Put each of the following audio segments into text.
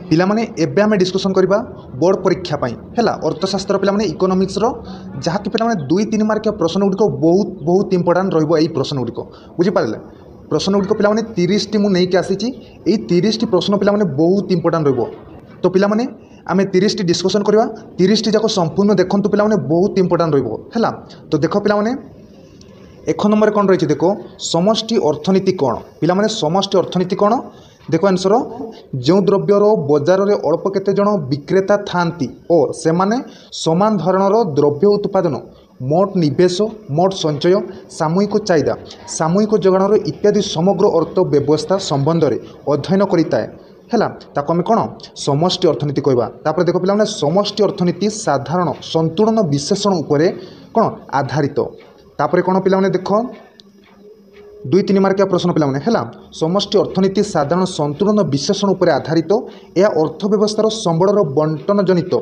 पिलामाने एबे आमे डिस्कशन करबा बोर्ड परीक्षा पाई हैला अर्थशास्त्र पिलामाने इकोनॉमिक्स रो जहाँकि पिलामाने 2-3 मार्क प्रश्न गुड़िक बहुत बहुत इंपोर्टाट रहिबो एई प्रश्न गुड़िक बुझी पारले प्रश्न गुड़िक पिलामाने 30 टी मु नेकी आसीची एई 30 टी प्रश्न पिलामाने बहुत इंपोर्टाट रहिबो तो पिलामाने आमे 30 टी डिस्कशन करबा 30 टी जाको संपूर्ण देखंतु पिलामाने बहुत इंपोर्टाट रहिबो हैला तो देखो पिलामाने एक नंबर कौन रही देखो समष्टि अर्थनीति कौन पिलामाने समष्टि अर्थनीति कौन देखो आंसर जो द्रव्यर बजार में अल्प केते जन विक्रेता थांती और से माने समान धरणर द्रव्य उत्पादन मोट निवेश मोट संचय सामूहिक चाहिदा सामूहिक जोगाणर इत्यादि समग्र अर्थ व्यवस्था संबंध में अध्ययन करिताए हैला ताको आमे कोन समष्टि अर्थनीति कहबा तापर देखो पिला माने समष्टि अर्थनीति साधारण संतुलन विश्लेषण उपरे कोन आधारित तापर कोन पिला माने देखो 2-3 मार्किया प्रश्न पिला माने हैला समष्टि अर्थनीति साधारण संतुलन विश्लेषण उपरे आधारित या अर्थव्यवस्थार संबळर बंटन जनित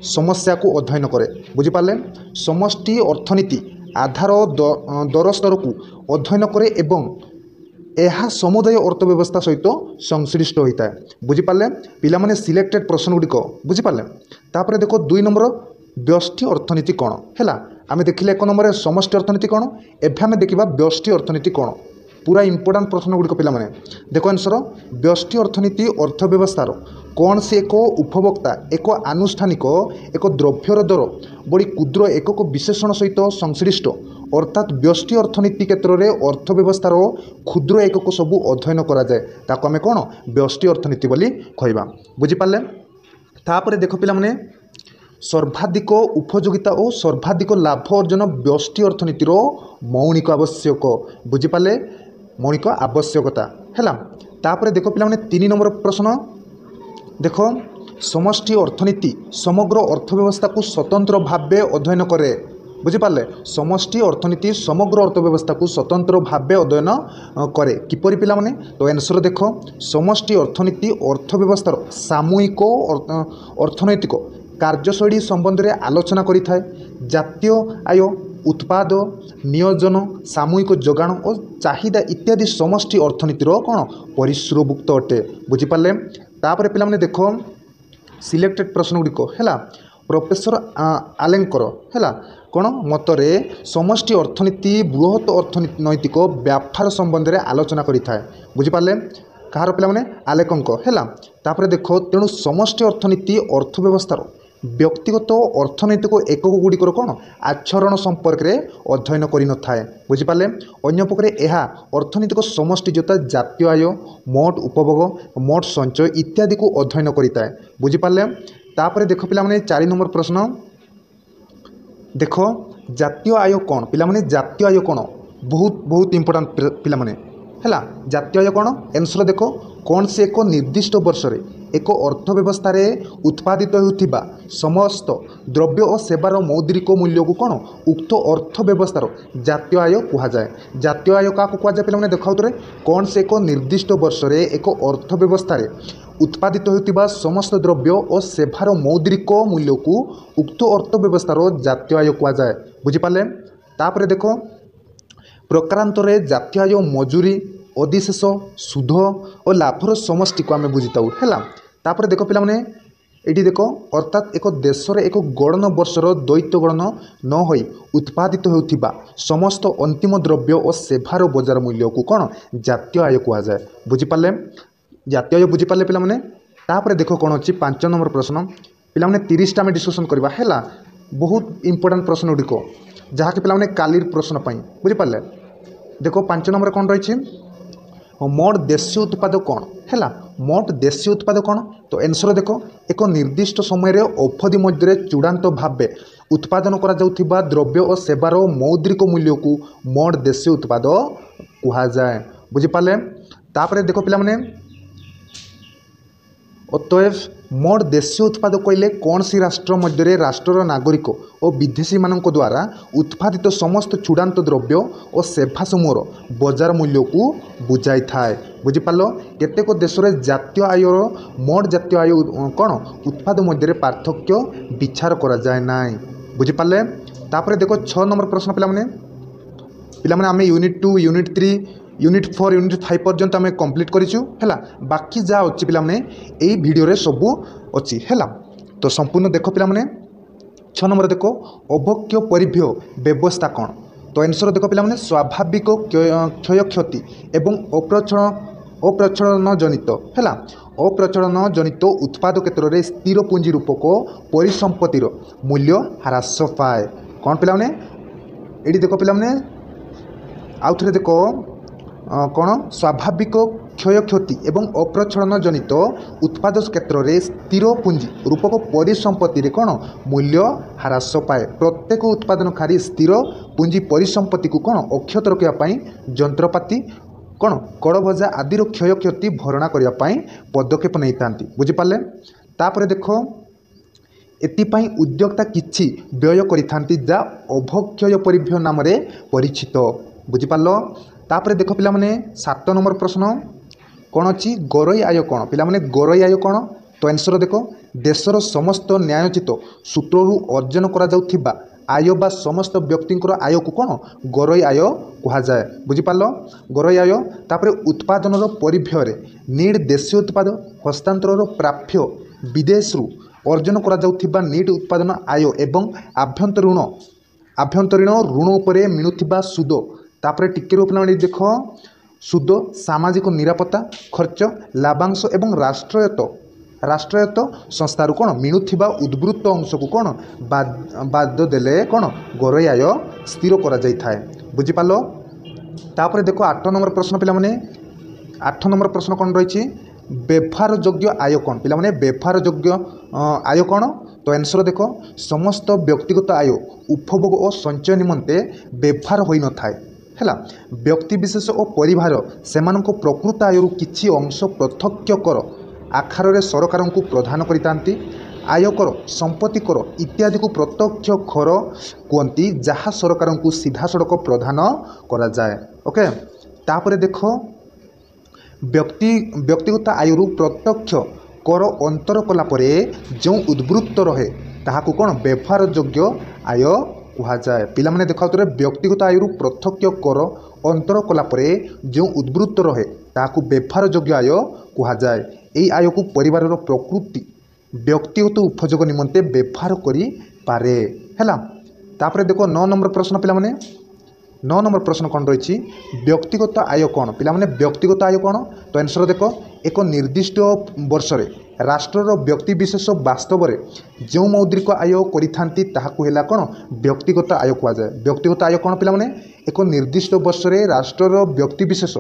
समस्या को अध्ययन करे बुझी पाले समष्टि अर्थनीति आधार दर स्तर को अध्ययन करे एवं यह समुदाय अर्थव्यवस्था सहित संश्लिष्ट होता है बुझी पाले पिला माने सिलेक्टेड प्रश्न गुड़िक बुझी पाले तापर देखो 2 नंबर व्यष्टि अर्थनीति कौन हैला आमे देखिले 1 नंबर समष्टि अर्थनीति कौन एभे आमे देखिबा व्यष्टि अर्थनीति कौन पूरा इंपोर्टाट प्रश्न गुड़िक पिला माने देखो आंसर व्यष्टि अर्थनीति अर्थव्यवस्थार कौन से एक उपभोक्ता एक आनुष्ठानिक एक द्रव्यर दर बड़ी क्षुद्र एकक विशेषण सहित संश्लिष्ट अर्थात व्यष्टि अर्थनीति क्षेत्र में अर्थव्यवस्थार क्षुद्र एकक सबू अध्ययन करा जाए ताको आमे कौन व्यष्टि अर्थनीति बोली कहबा बुझी पारले तापर देखो पिला माने सर्वाधिक उपयोगिता और सर्वाधिक लाभ अर्जन व्यष्टि अर्थनीतिर मौलिक आवश्यक बुझी पाले मौलिक आवश्यकता हैला तापर देखो पिला माने 3 नंबर प्रश्न देखो समष्टि अर्थनीति समग्र अर्थव्यवस्था को स्वतंत्र भावे अध्ययन करे बुझी पारले समष्टि अर्थनीति समग्र अर्थव्यवस्था को स्वतंत्र भावे अध्ययन करे किपरि पिला माने तो आंसर देखो समष्टि अर्थनीति अर्थव्यवस्थार सामूहिक अर्थनैतिक कार्यशैली संबंध में आलोचना करि थाए जातीय आय उत्पाद नियोजन सामूहिक जोगाण और चाहिदा इत्यादि समष्टि अर्थनीतिर कौन परिसरभुक्त अटे बुझी पारले तापर पिला माने देखो सिलेक्टेड प्रश्न गुड़िक हैला प्रोफेसर आलेंकर हैला कौन मतरे समष्टि अर्थनीति बृहत अर्थनैतिक व्यापार संबंध में आलोचना करि थाए बुझी पारले कहार पिला माने आलेकंक हैला तापर देखो तेणु समष्टि अर्थनीति अर्थव्यवस्थार व्यक्तिगत अर्थनैतिक एकक गुड़िकर कौन आचरण संपर्क में अध्ययन कर न थाए बुझी पारले अन्य पक्षरे यह अर्थनैतिक समष्टि जोता जातीय आय मोट उपभोग मोट संचय इत्यादि को अध्ययन करिताए बुझी पारले तापर देखो पिला माने 4 नंबर प्रश्न देखो जातीय आय कौन पिला माने जातीय आय कौन बहुत बहुत इंपोर्टेंट पिला माने हैला जातीय आय कौन आंसर देखो कौन से एक निर्दिष्ट वर्ष रे एक अर्थव्यवस्था रे उत्पादित होउथिबा समस्त द्रव्य और सेवार मौद्रिक मूल्य को कौन उक्त अर्थव्यवस्थार जातीय आय कहा जाए जातीय आय क्या कहा जाए पे देखा कौन से एक निर्दिष्ट वर्ष रे एक अर्थव्यवस्था रे उत्पादित होउथिबा समस्त द्रव्य और सेवार मौद्रिक मूल्य को उक्त अर्थव्यवस्थार जातीय आय कहा जाए बुझी पारले तापर देखो प्रकारांतरे जातीय आय मजूरी अधिशेष सुध और लाभर समष्टि को आम बुझीता है तापर देखो पिला माने एटी देखो अर्थात एक देश रे एक गणन वर्षर द्वैत गणन न होई उत्पादित होउथिबा समस्त अंतिम द्रव्य और सेवार बजार मूल्य को कौन जातीय आय कहा जाए बुझी पारले जातीय आय बुझी पारले पिला माने तापर देखो कौन अच्छी 5 नंबर प्रश्न पिला माने 30 टा में डिस्कशन करबा हैला बहुत इंपोर्टेंट प्रश्न गुड़िक जहाँकि पिला माने कालीर प्रश्न पाई बुझी पारले देखो 5 नंबर कौन रही मोट देशीय उत्पाद कौन हैला मोट देशीय उत्पाद कौन तो आंसर देखो एक निर्दिष्ट समय रे अवधि मध्य चूड़ांत भावे उत्पादन करा जाउथिबा द्रव्य और सेवार मौद्रिक मूल्य को मोट देशीय उत्पाद कहा जाए बुझी पारले तापर देखो पिला माने अतएव मोट देशीय उत्पाद कहले कौन सी राष्ट्र मध्य राष्ट्र नागरिक और विदेशी मानक द्वारा उत्पादित समस्त चूड़ांत द्रव्य और सेवा समूहर बजार मूल्य को बुझाई थाए बुझी पार्ल केतेक देश में जातीय आयर मोट जातीय आय कौन उत्पाद मध्य पार्थक्य विचार करा जाए ना बुझी पार्ले तापर देखो 6 नंबर प्रश्न पिला माने आमे यूनिट 2 यूनिट 3 यूनिट 4 यूनिट 5 पर्यंत आम कंप्लीट करूँ है। बाकी जहाँ अच्छी पे यही भिडियो सबू अच्छी है। तो संपूर्ण देख पे 6 नंबर देख अभक्ष्य परिभ्य व्यवस्था कौन। तो आंसर देख पे स्वाभाविक क्षय क्षति एवं अप्रचलन जनित है अप्रचलन जनित उत्पाद क्षेत्र में स्थिर पुंजी रूपक परिसंपत्तिर मूल्य ह्रास पाए। कौन पे ये देख पे आउ थे देख कौन स्वाभाविक क्षय क्षति एवं अप्रचलन जनित उत्पाद क्षेत्र में स्थिर पुंजी रूपक परिसंपत्ति कौन मूल्य ह्रास पाए। प्रत्येक उत्पादनकारी स्थिर पुंजी परिसंपत्ति को कौन अक्षत रखापी जंत्रपाति कौन कड़भजा आदिर क्षय क्षति भरणा करने पदक्षेप नहीं था। बुझिपारे तापर देख एपाई उद्योक्ता किछि व्यय करिथांती जा अभक्षय परिभ्य नाम परिचित। बुझिपार तापर देख पे 7 नंबर प्रश्न कौन अच्छी गरई आय कौन पे गरई आय कौन। तो आंसर देख देशर समस्त न्यायोचित सूत्रु अर्जन करा आय बा समस्त व्यक्तिंकर आय को कौन गरई आय कहुए। बुझिपार गरई आय तापर उत्पादन परिभ्य नीड देशीय उत्पाद हस्तांतर प्राप्य विदेशरू अर्जन करा नीड उत्पादन आय एवं आभ्यंतरीण ऋण उपरे मिलुथिबा सुद तापर टिके पे देख सुद सामाजिक निरापत्ता खर्च लाभांश एवं राष्ट्रायत्त संस्थार कौन मिलुथिबा उद्वृत्त अंश को कौन बाद देले कौन गरई आय स्थिर करा जाय थाए। बुझिपाल तापर देख 8 नंबर प्रश्न पे 8 नंबर प्रश्न कौन रही व्यवहार योग्य आय कौन पे व्यवहार योग्य आय कौन। तो आंसर देख समस्त व्यक्तिगत आय उपभोग और संचय निमंते व्यवहार होई न थाए है। व्यक्ति विशेष और परिवार सेमानंको प्रकृत आयु किछि अंश प्रत्यक्ष कर आकार सरकार को प्रदान करितांती। आयकर संपत्ति कर इत्यादि को प्रत्यक्ष कर कहती जहाँ सरकार को सीधा सड़क प्रदान करा जाए। ओके तापर देख व्यक्तिगत आयु प्रत्यक्ष कर अंतर कला परे जो उद्वृत्त रहे ताहाकू कौन व्यवहार योग्य आय कहुए। पिला माने देखा व्यक्तिगत आयु प्रत्यक्ष कर अंतर कला परे जो उद्वृत्त रहे ताहाकू व्यवहार योग्य आय कहुए। यही आय को परिवार प्रकृति व्यक्तिगत उपयोग निमंते व्यवहार करि पारे हैला। तापर देखो 9 नंबर प्रश्न पिला माने 9 नंबर प्रश्न कौन रही व्यक्तिगत आय कौन पिला माने व्यक्तिगत आय कौन। तो आंसर देख एक निर्दिष्ट वर्ष राष्ट्रर व्यक्ति विशेष वास्तव में जो मौद्रिक आय करिथांती ताहाकू हैला कौन व्यक्तिगत आय कहुए। व्यक्तिगत आय कौन पिला माने एक निर्दिष्ट वर्ष राष्ट्रर व्यक्ति विशेष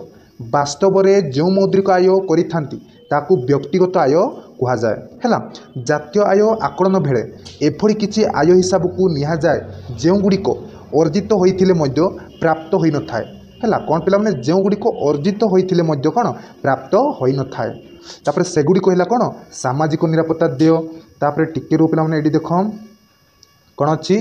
वास्तव में जो मौद्रिक आय करिथांती ताकू व्यक्तिगत आय कहुए है। जातीय आय आकलन बेले एभली किछि आय हिसाब को निया जाए जो गुड़िक अर्जित होइथिले मध्य प्राप्त होई न थाए है। कौन पिला माने जो गुड़िक अर्जित होइथिले मध्य कौन प्राप्त होई न थाए। तापर सेगुड़ी कहला कौन सामाजिक निरापत्ता देय तापर टिके रो पिला माने एडी देख कौन अच्छी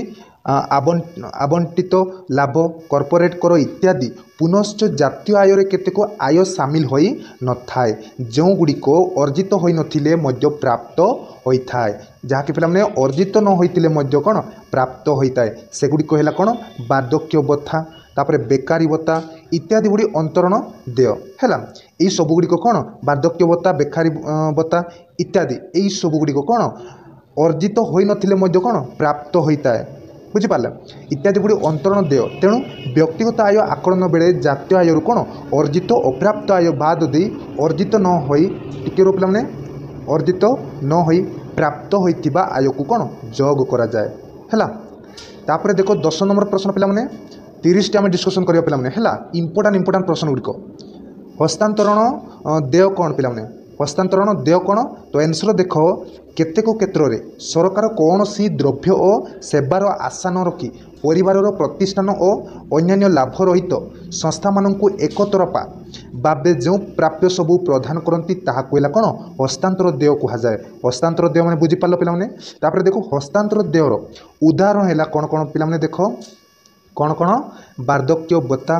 आवंटित लाभ कॉर्पोरेट कर इत्यादि पुनश्च जातीय आय केतेको आय सामिल होई न थाए जो गुड़िक अर्जित होई नथिले मध्य प्राप्त होइथाए जहाँकि पिला माने अर्जित न होइतिले मध्य कौन प्राप्त होइताए सेगुड़िक कहला कौन बार्धक्य भत्ता तापर बेकारी भत्ता इत्यादि गुड़ी अंतरण देय है। यही सबुगुड़िक कौन बार्धक्य भत्ता बेकारी भत्ता इत्यादि यही सबुगुड़िक कौन अर्जित होई नथिले मध्य कौन प्राप्त होइताए। बुझिपारे इत्यादि गुड़ी अंतरण देय तेणु व्यक्तिगत आय आकलन बेले जातीय आय कौन अर्जित अप्राप्त आय बाद दे अर्जित न होई टिके रो पिला माने अर्जित न होई प्राप्त होइतिबा आय को कौन जोग करा जाए है। तापर देखो 10 नंबर प्रश्न पिला माने 30 आम डिस्कसन करिया पिला माने है इंपोर्टाट प्रश्न गुड़िक हस्तांतरण देय कौन पिला माने हस्तांतरण देय कौन। तो आंसर देख केतेक क्षेत्र में सरकार कौन सी द्रव्य और सेवार आशा न रखी परिवार प्रतिष्ठान और अन्य लाभ रहित संस्था मानू एक तरफा भावे जो प्राप्य सबू प्रदान करती कहला कौन हस्तांतर देय कहुए। हस्तांतर देय मैंने बुझीपार पे देखो हस्तांतर देयर उदाहरण है कौन कौन पे देख कौन कौन बार्धक्य भत्ता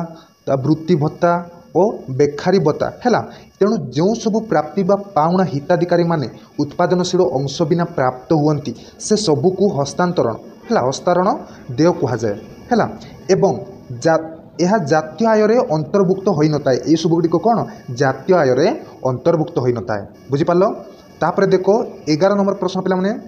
वृत्ति भत्ता और बेकारी भत्ता है। तेणु जो सब प्राप्ति बा पाउना हिताधिकारी माने उत्पादनशील अंश बिना प्राप्त हुअंती से सबू को हस्तांतरण है हस्तांतरण देय कहुए है। एवं यह जातीय आय अंतर्भुक्त हो न था ये सब गुड़िक कौन जातीय आय अंतर्भुक्त हो न था बुझिपार। तापर देख 11 नंबर प्रश्न पे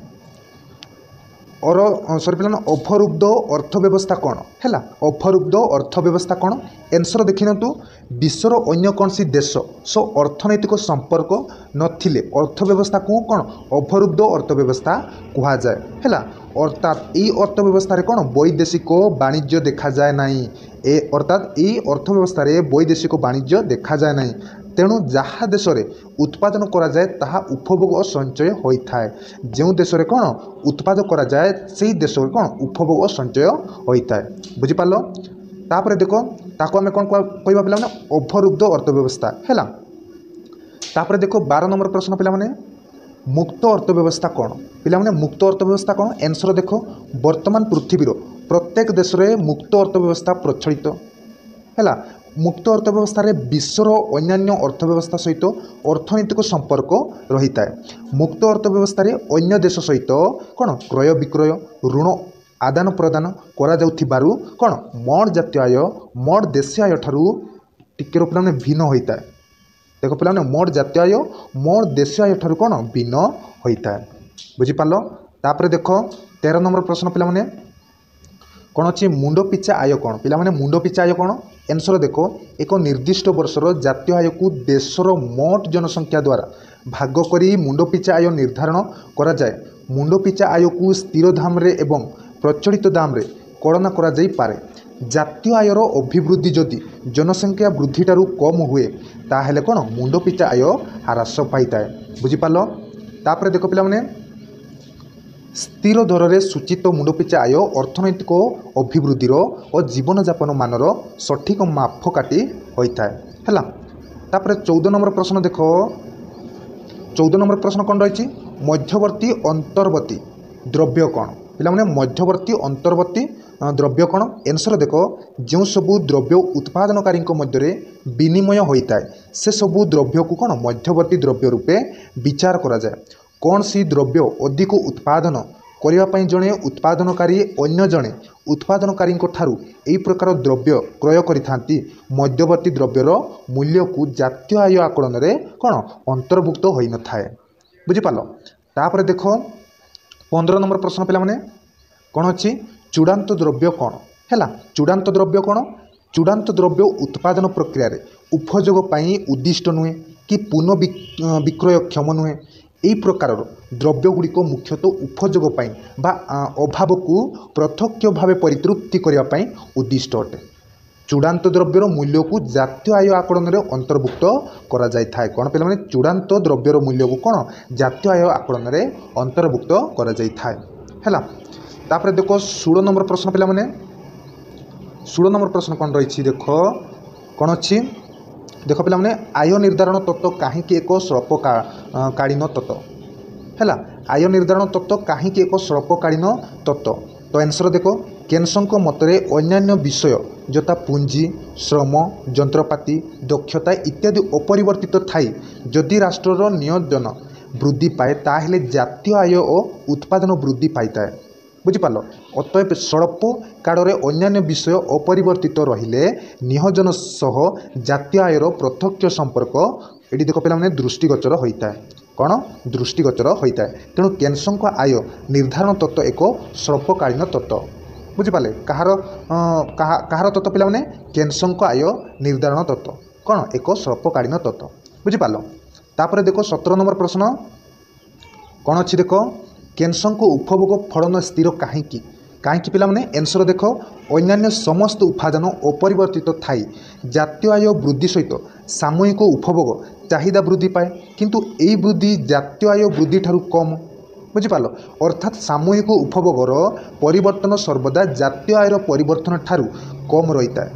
और सॉरी पे अवरुद्ध अर्थव्यवस्था कौन है अवरुद्ध अर्थव्यवस्था कौन एनसर देखी नियंतु विश्वर अन्य कौन सी देश सो अर्थनैतिक संपर्क नथिले अर्थव्यवस्था को कौन अवरुद्ध अर्थव्यवस्था कहा जाए है अर्थात ये अर्थव्यवस्था कौन वैदेशिक वाणिज्य देखा जाए ना अर्थात ये अर्थव्यवस्था वैदेशिक वाणिज्य देखा जाए ना तेणु जहाँ देश में उत्पादन करा जाए ताहा उपभोग संचय होता है जो देश में कौन उत्पादन करा जाए से देश में कौन उपभोग संचय होता है बुझिपार। तापर देख ताको आम कौन कह पे अवरुद्ध अर्थव्यवस्था है। तापर देख 12 नंबर प्रश्न पे मुक्त अर्थव्यवस्था कौन पे मुक्त अर्थव्यवस्था कौन एनसर देख वर्तमान पृथ्वीर प्रत्येक देश में मुक्त अर्थव्यवस्था प्रचलित है मुक्त अर्थव्यवस्था विश्वर अन्य अर्थव्यवस्था सहित अर्थनैतिक संपर्क रही है मुक्त अर्थव्यवस्था अन्य देश सहित कौन क्रय विक्रय ऋण आदान प्रदान करा जाउथिबारु कौन मोर जातीय आय मोर देशीय आय ठारू टिके पे भिन्न होता है देख पे मोर जातीय आय मोर देशीय आय ठारू कौन भिन्न होता है बुझिपार। तापर देख 13 नंबर प्रश्न पे कौन अच्छी मुंड पिछा आय कौन पे मुंड पिछा आय कौन एनसर देख एक निर्दिष्ट वर्षर जातीय आय को देशर मोट जनसंख्या द्वारा भाग करी मुंड पिछा आय निर्धारण करा जाए मुंड पिछा आय को स्थिर दाम रे एवं प्रचलित दाम रे कड़ना करा जाई पारे जातीय आयर अभिवृद्धि जदि जनसंख्या वृद्धि ठारू कम हुए ताहेले कौन मुंड पिछा आय ह्रास पाई है बुझिपार। तापर देख पे स्थिर दर में सूचित मुंडपिछा आय अर्थनैतिक अभिवृद्धि और जीवन जापन मानर सठिक मापकाठी होता है। तापर 14 नंबर प्रश्न देख 14 नंबर प्रश्न कौन रही मध्यवर्ती अंतर्वर्ती द्रव्य कौन पे मध्यवर्ती अंतर्वर्ती द्रव्य कौन एनसर देख जो सबू द्रव्य उत्पादनकारी मध्य विनिमय होता है से सबू द्रव्य को कौन मध्यवर्ती द्रव्य रूपे विचार करा जाए कौन सी द्रव्य अधिक उत्पादन करने जड़े उत्पादनकारी अन्य जड़े उत्पादनकारी ठारू यही प्रकार द्रव्य क्रय करि मध्यवर्ती द्रव्यर मूल्य को जातीय आय आकलन में कौन अंतर्भुक्त हो न था बुझिपार। तापर देख 15 नंबर प्रश्न पे कौन अच्छी चूड़ांत द्रव्य कौन है चूड़ांत द्रव्य कौन चूड़ांत द्रव्य उत्पादन प्रक्रिया उपयोग पाई उद्दिष्ट नुहे कि पुनः विक्रय क्षम नुहे यही प्रकार द्रव्य गुड़िक मुख्यतः उपयोग बा अभाव को प्रत्यक्ष भाव परितृप्ति करने उद्दिष्ट अटे चूड़ांत द्रव्यर मूल्य को जातीय आय आकलन में अंतर्भुक्त करा जाय थाए कौन पे चूड़ांत द्रव्यर मूल्य को कौन जातीय आय आकलन में अंतर्भुक्त करा जाय थाए है। तापर देख 16 नंबर प्रश्न पे 16 नंबर प्रश्न कौन रही देख कौन अच्छी देख पे आय निर्धारण तत्व कहीं एक स्वल्पकालीन तत्व है आय निर्धारण तत्व कहीं एक स्वल्पकालीन तत्व तो आंसर देख केन्संक मतरे अन्यान्य विषय जता पुंजी श्रम जंत्रपाति दक्षता इत्यादि अपरिवर्तित थाई जदि राष्ट्रर नियोजन वृद्धि पाए ताहेले जातीय आय और उत्पादन वृद्धि पाई बुझिपार। अतएव स्वल्प काल में अन्यान्य विषय अपरिवर्तित रहिले नियोजन सह जातीय आयर प्रत्यक्ष संपर्क ये देख पे दृष्टिगोचर होता है कौन दृष्टिगोचर होता है तेणु केन्संक आय निर्धारण तत्व एक स्वल्पकालीन तत्व बुझिपारे कहार तत्व पे केन्संक आय निर्धारण तत्व कौन एक स्वल्पकालीन तत्व बुझिपार। तापर देख 17 नंबर प्रश्न कौन अच्छी देख केन्संक उपभोग फलन स्थिर कहीं पे एनसर देख अन्यान्य समस्त उत्पादन अपरिवर्तित थाई जातीय आय वृद्धि सहित सामूहिक उपभोग चाहिदा वृद्धि पाए किंतु यही वृद्धि जातीय आय वृद्धि ठारू कम बुझिपार अर्थात सामूहिक उपभोगर परिवर्तन सर्वदा जातीय आयर परिवर्तन ठारू कम रही है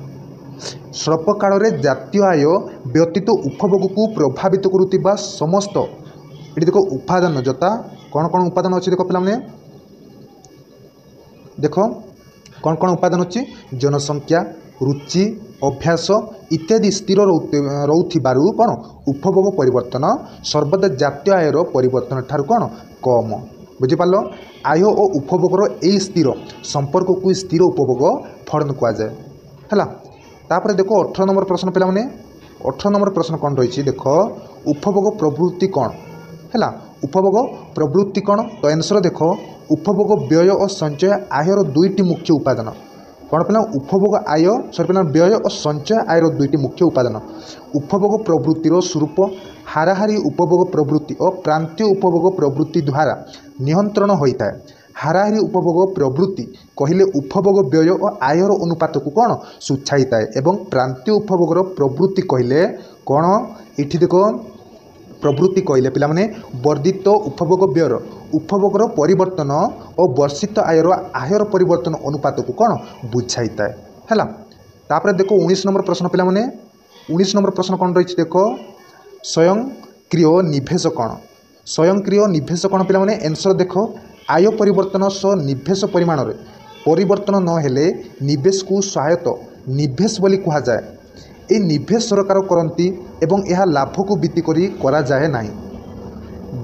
स्वल्प काल में जातीय आय व्यतीत उपभोग को प्रभावित करुवा समस्त ये देख उपादान जता कौन कौन उपादान अच्छी देख पे देख कौन कौन उपादान अच्छी जनसंख्या रुचि अभ्यास इत्यादि स्थिर रोथिबारु कौन उपभोग परिवर्तन सर्वदा जातीय आयर परिवर्तन ठारू कौन कम बुझिपार आय और उपभोगर यही स्थिर संपर्क को स्थिर उपभोग फलन कहुए है। तापर देखो 18 नंबर प्रश्न पे 18 नंबर प्रश्न कौन रही देख उपभोग प्रवृत्ति कौन है उपभोग प्रवृत्ति कौन तो आंसर देख उपभोग व्यय और संचय आयर दुईटी मुख्य उपादान कौन पे उपभोग आय सरी पे व्यय और संचय आयर दुईटी मुख्य उपादान उपभोग प्रवृत्तिर स्वरूप हाराहारी उपभोग प्रवृत्ति और प्रांतीय उपभोग प्रवृत्ति द्वारा नियंत्रण होता है। हाराहारी उपभोग प्रवृत्ति कहले उपभोग व्यय और आयर अनुपात को कौन सूचाई थाए एवं प्रांतीय उपभोगर प्रवृत्ति कहले कौन ये देख प्रवृत्ति कहले पिला माने वर्धित उपभोग व्ययर उपभोगर परिवर्तन और वर्षित आयर परिवर्तन अनुपात को कौन बुझाई थाए है। तापर देखो 19 नंबर प्रश्न पिला माने 19 नंबर प्रश्न कौन रही देख स्वयंक्रिय निवेश कौन स्वयंक्रिय निवेश कौन पिला माने आंसर देख आय परिवर्तन सह निवेश परिमाण रे परिवर्तन न हेले निवेश को सहायता निवेश बोली कहा जाए। ये निवेश सरकार करती एवं यह लाभ को भित्ति करी करा जाए नहीं।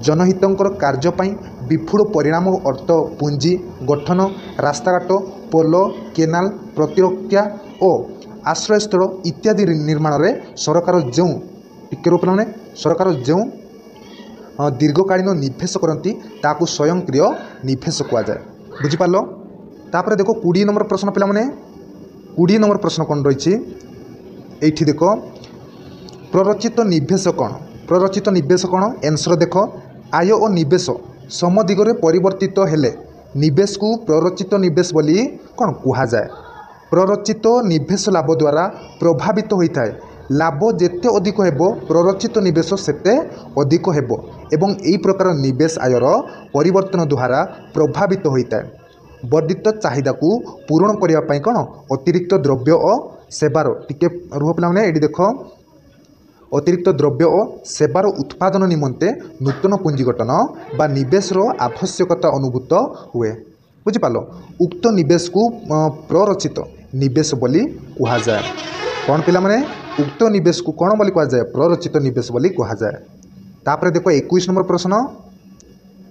जनहितंकर कार्य पाई विपुल परिणाम अर्थ पुंजी गठन रास्ताघाट पोल केनाल प्रतिरक्षा और आश्रयस्थल इत्यादि निर्माण रे सरकार जो टिके रूप सरकार जो दीर्घकालीन निवेश करती ताकू स्वयंक्रिय निवेश कहुए बुझिपार। तापर देखो 20 नंबर प्रश्न पे 20 नंबर प्रश्न कौन रही ये देख प्ररचित निवेश कौन आंसर देख आय और निवेश सम दिगरे परिवर्तित हेले निवेश को प्ररचित निवेश बोली कौन कहा जाए। प्ररचित निवेश लाभ द्वारा प्रभावित होता है लाभ जेते अधिक हेबो प्ररचित निवेश सेते अधिक हेबो एवं यही प्रकार निवेश आयर परिवर्तन द्वारा प्रभावित होता है। वर्धित चाहिदा को पूरण करने कौन अतिरिक्त द्रव्य और सेवार टिके रुह पे ये देख अतिरिक्त द्रव्य और सेवार उत्पादन निमंते नूतन पुंजी गठन बा निवेशर आवश्यकता अनुभूत हुए बुझिपाल। उक्त निवेश को प्ररचित निवेश बोली कहा जाए कौन पिला माने उक्त निवेश को कौन बोली कहा जाए प्ररचित निवेश बोली कहा जाए। तापर देखो 21 नंबर प्रश्न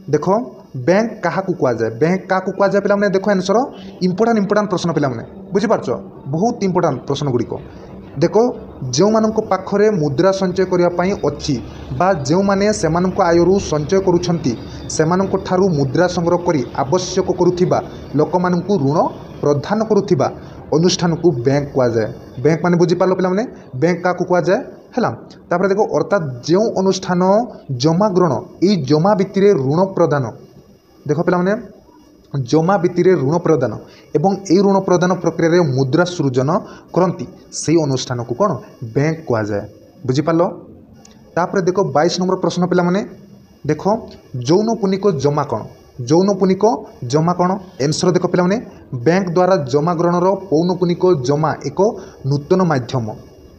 देख बैंक क्या कहा जाए बैंक क्या कहा जाए पिला माने देखो आंसर इंपोर्टां प्रश्न पिला माने बुझिपारछ बहुत इंपोर्टां प्रश्न गुड़िक देख जो मानक पाखरे मुद्रा संचय करने अच्छी बा जो माने सेमानक आयरु संचय करुछंती सेमानक ठारू मुद्रा संग्रह करी आवश्यक करुथिबा लोक मानकु ऋण प्रदान करुथिबा अनुष्ठान को बैंक कहा जाए। बैंक माने बुझिपार पिला माने बैंक क्या कहा जाए है। तापर देखो अर्थात जो अनुष्ठान जमा ग्रहण ये जमा भित्तिर ऋण प्रदान देख पिला माने जमा भित्तिर ऋण प्रदान एवं ये ऋण प्रदान प्रक्रिया मुद्रा सृजन करती से अनुष्ठान को कौन बैंक कहा जाए बुझिपार। तापर देखो 22 नंबर प्रश्न पिला माने देख जौन पुनिक जमा कौन जौन पुनिक जमा कौन आंसर देख पिला माने बैंक द्वारा जमा ग्रहणर पौनपुनिक जमा एक नूतन माध्यम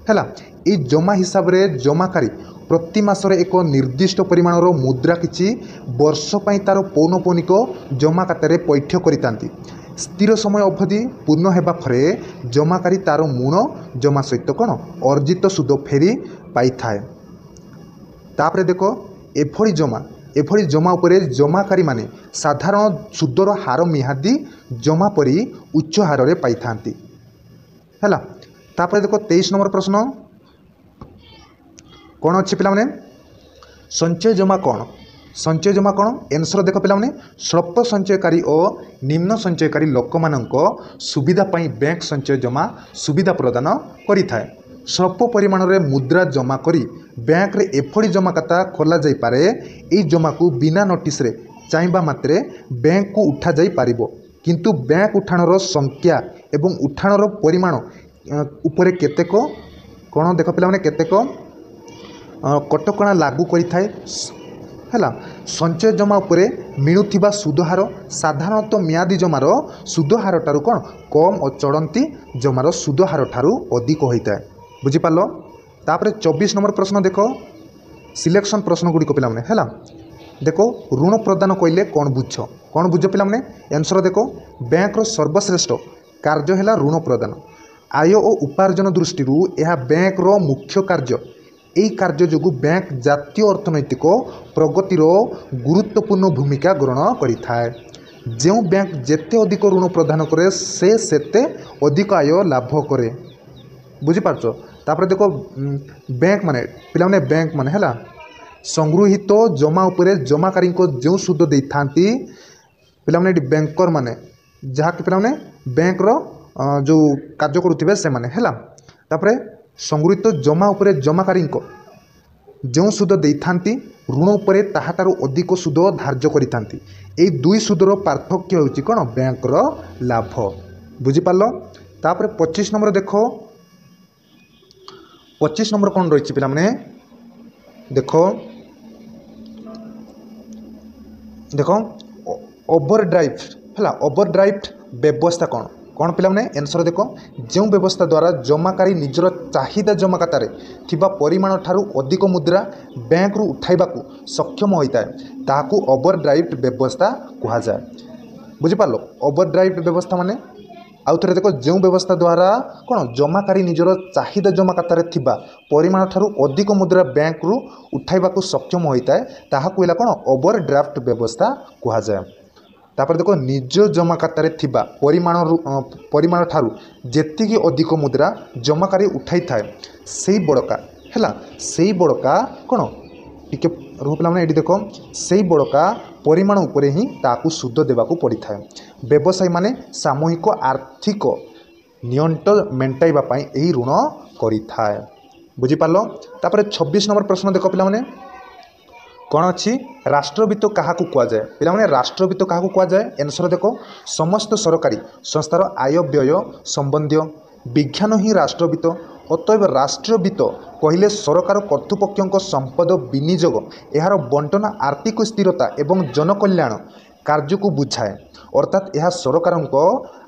है। ये जमा हिसाब रे जमाकारी प्रति मासरे एक निर्दिष्ट परिमाणर मुद्रा किछि वर्ष पई तार पौनपुनिक जमा खातारे पैठ करितांती स्थिर समय अवधि पूर्ण हेबा फरे जमाकारी तार मूल जमा सहित कौन अर्जित सुद फेरी पाई थाए। तापरे देखो एभली जमा उपरे जमाकारी माने साधारण सुदर हार मिहादी जमा परी उच्च हार रे पाई थांती है। तापर देखो 23 नंबर प्रश्न कौन अच्छी पिला माने संचय जमा कौन आंसर देख पिला माने स्वल्प संचयकारी और निम्न संचयकारी लोक मानक सुविधा पाई बैंक संचय जमा सुविधा प्रदान करि थाए। स्वल्प परिमाण रे मुद्रा जमा करी बैंक रे एफडी जमा खाता खोला जाई पारे ए जमा को बिना नोटिस रे चाइबा मात्रे बैंक को उठा जाई पारिबो किंतु बैंक उठाणर संख्या एवं उठाणर परिमाण उपरे केतेक कौन देख पिला माने केतेक कटकणा लागू करि थाए है। संचय जमा उपरे मिलुथिबा सुदहार साधारणतः म्यादी जमार सुदहार ठारू कौन कम और चढ़ंती जमार सुदहार ठारू अधिक होता है बुझिपार। तापर 24 नंबर प्रश्न देख सिलेक्शन प्रश्न गुड़िक पिला माने है। देखो ऋण प्रदान कहले कौन बुझ पिला माने आंसर देखो बैंक रो सर्वश्रेष्ठ कार्य है ऋण प्रदान आय और उपार्जन दृष्टि यह बैंक रो मुख्य कार्य यही कार्य जो बैंक जातीय अर्थनैतिक प्रगतिर गुरुत्वपूर्ण भूमिका ग्रहण करिथाए। जो बैंक जेते अधिक ऋण प्रदान करे से सेते अधिक आय लाभ करे बुझीपार तापर देख बैंक माने पिला माने बैंक माने है संगृहित जमा उपरे जमाकारी को जो सुद दे था पिला माने बैंकर माने जहाँकि पिला माने बैंक रो जो कार्य करुवे से माने है तापर संगृहित जमा उपरे जमाकारी को जो सुद दे था ऋण उपरे ताहाटारू अधिक सुद धार्य करिथांती ए दुई सुदर पार्थक्य होची कोन बैंक रो लाभ बुझीपार तापर 25 नंबर देखो 25 नंबर कौन रही पिला माने देखो देखो ओवरड्राइव है ओवरड्राइव व्यवस्था कौन कौन पिला माने आंसर देखो जो व्यवस्था द्वारा जमाकारी निजर चाहिदा जमा खातार थिबा परिमाण ठारू अधिक मुद्रा बैंक रु उठाइबा को सक्षम होता है ताकू ओवरड्राइव व्यवस्था कहा जाए बुझीपार ओवरड्राइव व्यवस्था माने आउ थे देख जो व्यवस्था द्वारा कौन जमाकारी निजर चाहिदा जमा खातार थिबा परिमाण ठारू अधिक मुद्रा बैंक रु उठाइबा को सक्षम होता है ताहाकू कौन ओवरड्राफ्ट व्यवस्था कहा जाए तापर देखो निज जमा खातार थिबा परिमाण ठारू जेतिकी अधिक मुद्रा जमाकारी उठाई थाए से बड़का है से बड़का कौन टिके रुह पे ये देख से बड़का परिमाण उपरे ही ताकू सुद देवाकू पड़ी था व्यवसायी माने सामूहिक आर्थिक नियंत्रण मेंटाइबा पई एही ऋण करिथाए बुझीपार तापर 26 नंबर प्रश्न देख पिला माने कौन अच्छी राष्ट्रवित्त क्या कहुए पे राष्ट्रवित्त क्या कहुए आंसर देख समस्त सरकारी संस्थार आय व्यय संबंधी विज्ञान ही राष्ट्रवित्त अतएव राष्ट्रवित्त कहले सरकार कर्तृपक्षों संपद विनियोग यार बंटन आर्थिक स्थिरता एवं जनकल्याण कार्य को बुझाए अर्थात यह सरकार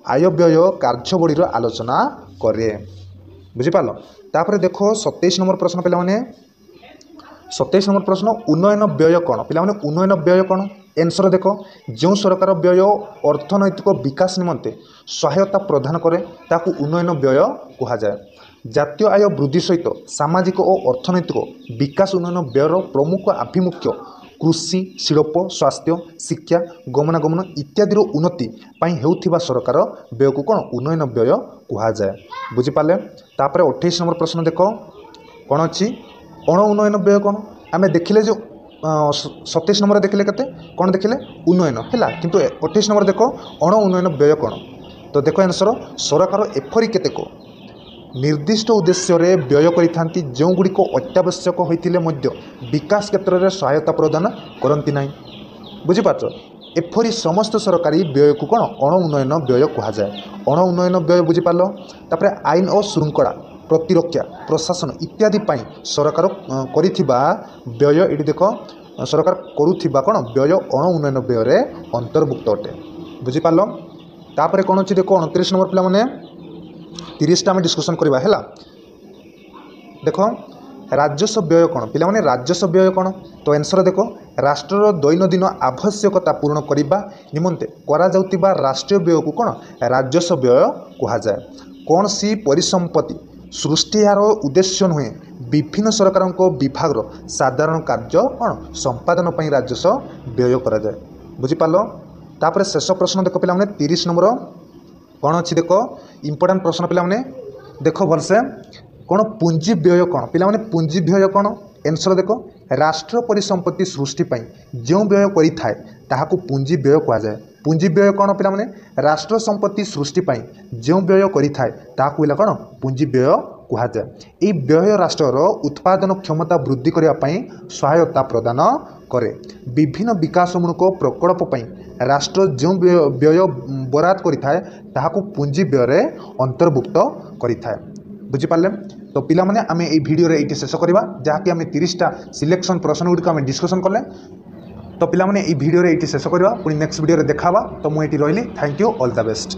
आय व्यय कार्यवली आलोचना करे बुझीपार तापर देख 27 नंबर प्रश्न पे 27 नंबर प्रश्न उन्नयन व्यय कौन पिला माने उन्नयन व्यय कौन आंसर देख जो सरकार व्यय अर्थनैतिक विकास निमंते सहायता प्रदान करे ताकू उन्नयन व्यय कहा जाए जातीय आय वृद्धि सहित सामाजिक और अर्थनैतिक विकास उन्नयन व्ययर प्रमुख आभिमुख्य कृषि शिल्प स्वास्थ्य शिक्षा गमनागमन इत्यादि उन्नति हेउथिबा सरकार व्यय को कौन उन्नयन व्यय कहा जाए बुझीपारे तापर 28 नंबर प्रश्न देख कौन अच्छी अण उन्नयन व्यय कौन आम देखिले जो 27 नंबर देखिले केते कौन देखिले उन्नयन है किंतु 28 नंबर देख अण उन्नयन व्यय कौन तो देख आंसर सरकार एफरी केतेक निर्दिष्ट उद्देश्य रे व्यय करिथांती जो गुड़िक अत्यावश्यक होइतिले मध्य विकास क्षेत्र में सहायता प्रदान करती ना बुझीपार एफरी समस्त सरकारी व्यय को कौन अण उन्नयन व्यय कहा जाए अण उन्नयन व्यय बुझीपार तापर आईन और श्रृंखला प्रतिरक्षा प्रशासन इत्यादि सरकार करिथिबा व्यय ये देख सरकार करुथिबा कौन व्यय अण उन्नयन व्यय रे अंतर्भुक्त अटे बुझीपार तापर कौन अच्छी देख 29 नंबर पिला माने 30टा आम डिस्कसन करवा है देख राजस्व व्यय कौन पिला माने राजस्व व्यय कौन तो आंसर देख राष्ट्र दैनंदिन आवश्यकता पूर्ण करने निमंते करा जाउतिबा राष्ट्रीय व्यय को कौन राजस्व व्यय कहा जाए कौन सी परिसंपत्ति सृष्टि यार उद्देश्य नुहे विभिन्न सरकार विभाग साधारण कार्य कौन संपादन पर राजस्व व्यय करा जाए बुझीपार तापर शेष प्रश्न देख पिला माने 30 नंबर कौन अच्छी देख इंपोर्टाट प्रश्न पिला माने देख भलसे कौन पुंजी व्यय कौन पिला माने पुंजी व्यय कौन आंसर देख राष्ट्र परिसंपत्ति सृष्टि जो व्यय करिथाए ताहाकू पुंजी व्यय कहा जाए पुंजी व्यय कौन पिला माने राष्ट्र संपत्ति सृष्टि जो व्यय करिथाए ताहाकू कौन पुंजी व्यय कहा जाए ये व्यय राष्ट्र उत्पादन क्षमता वृद्धि करने सहायता प्रदान करे विभिन्न विकासमूलक प्रकल्प राष्ट्र जो व्यय बराद करिथाए ताहाकू पुंजी व्यय रे अंतर्भुक्त करिथाए बुझीपारे तो पिला माने आमे ए वीडियो रे एटी शेष करबा जहाँकि आमे 30टा सिलेक्शन प्रश्न गुड़िक आमे डिस्कसन कले तो पिला माने ए वीडियो रे एटी शेष करबा पुणी नेक्स्ट वीडियो रे देखाबा तो मु एटी रहिली thank you all the best.